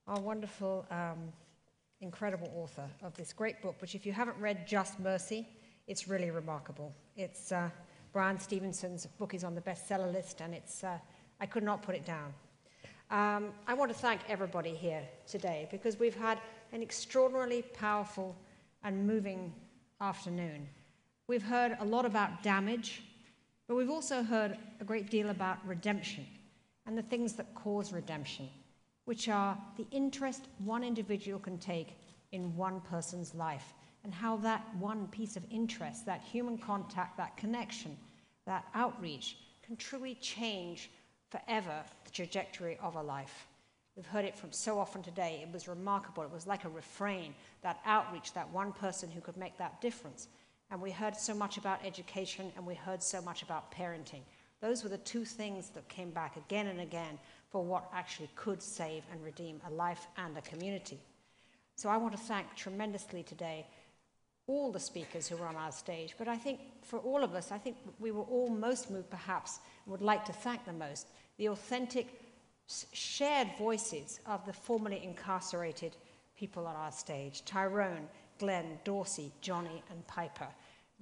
our wonderful, incredible author of this great book, which if you haven't read Just Mercy, it's really remarkable. It's Bryan Stevenson's book is on the bestseller list, and it's I could not put it down. I want to thank everybody here today because we've had an extraordinarily powerful and moving afternoon. We've heard a lot about damage, but we've also heard a great deal about redemption and the things that cause redemption, which are the interest one individual can take in one person's life and how that one piece of interest, that human contact, that connection, that outreach can truly change forever the trajectory of a life. We've heard it from so often today. It was remarkable. It was like a refrain, that outreach, that one person who could make that difference. And we heard so much about education, and we heard so much about parenting. Those were the two things that came back again and again for what actually could save and redeem a life and a community. So I want to thank tremendously today all the speakers who were on our stage, but I think for all of us, I think we were all most moved perhaps, and would like to thank the most, the authentic shared voices of the formerly incarcerated people on our stage, Tyrone, Glenn, Dorsey, Johnny, and Piper.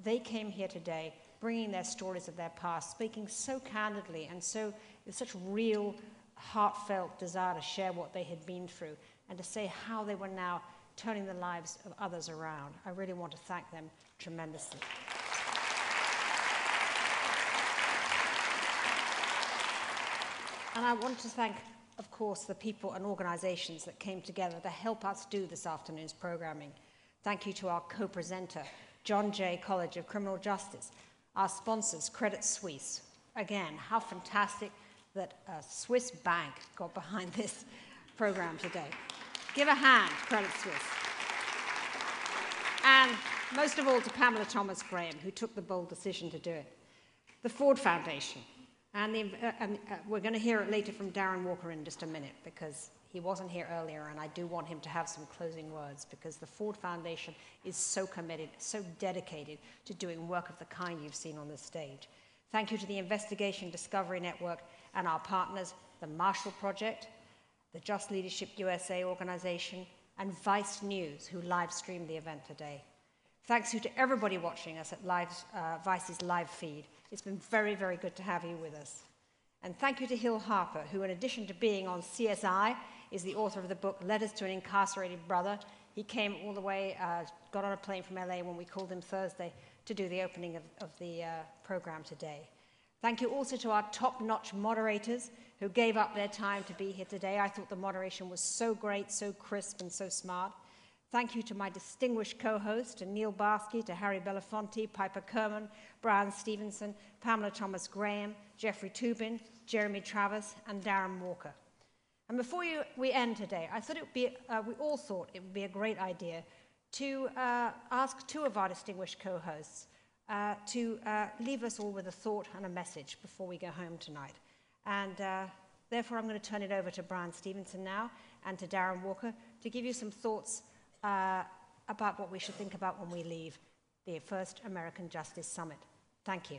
They came here today bringing their stories of their past, speaking so candidly and so with such real, heartfelt desire to share what they had been through and to say how they were now turning the lives of others around. I really want to thank them tremendously. And I want to thank, of course, the people and organizations that came together to help us do this afternoon's programming. Thank you to our co-presenter, John Jay College of Criminal Justice, our sponsors, Credit Suisse. Again, how fantastic that a Swiss bank got behind this program today. Give a hand, Credit Suisse. And most of all to Pamela Thomas Graham, who took the bold decision to do it. The Ford Foundation. And we're going to hear it later from Darren Walker in just a minute because he wasn't here earlier, and I do want him to have some closing words because the Ford Foundation is so committed, so dedicated to doing work of the kind you've seen on this stage. Thank you to the Investigation Discovery Network and our partners, the Marshall Project, the Just Leadership USA organization, and Vice News, who live streamed the event today. Thanks to everybody watching us at Vice's live feed. It's been very, very good to have you with us. And thank you to Hill Harper, who in addition to being on CSI, is the author of the book Letters to an Incarcerated Brother. He came all the way, got on a plane from LA when we called him Thursday to do the opening of the program today. Thank you also to our top-notch moderators who gave up their time to be here today. I thought the moderation was so great, so crisp, and so smart. Thank you to my distinguished co-hosts, to Neil Barsky, to Harry Belafonte, Piper Kerman, Bryan Stevenson, Pamela Thomas Graham, Jeffrey Toobin, Jeremy Travis, and Darren Walker. And before we end today, I thought it would be, we all thought it would be a great idea to ask two of our distinguished co-hosts to leave us all with a thought and a message before we go home tonight. And therefore, I'm going to turn it over to Bryan Stevenson now and to Darren Walker to give you some thoughts about what we should think about when we leave the first American Justice Summit. Thank you.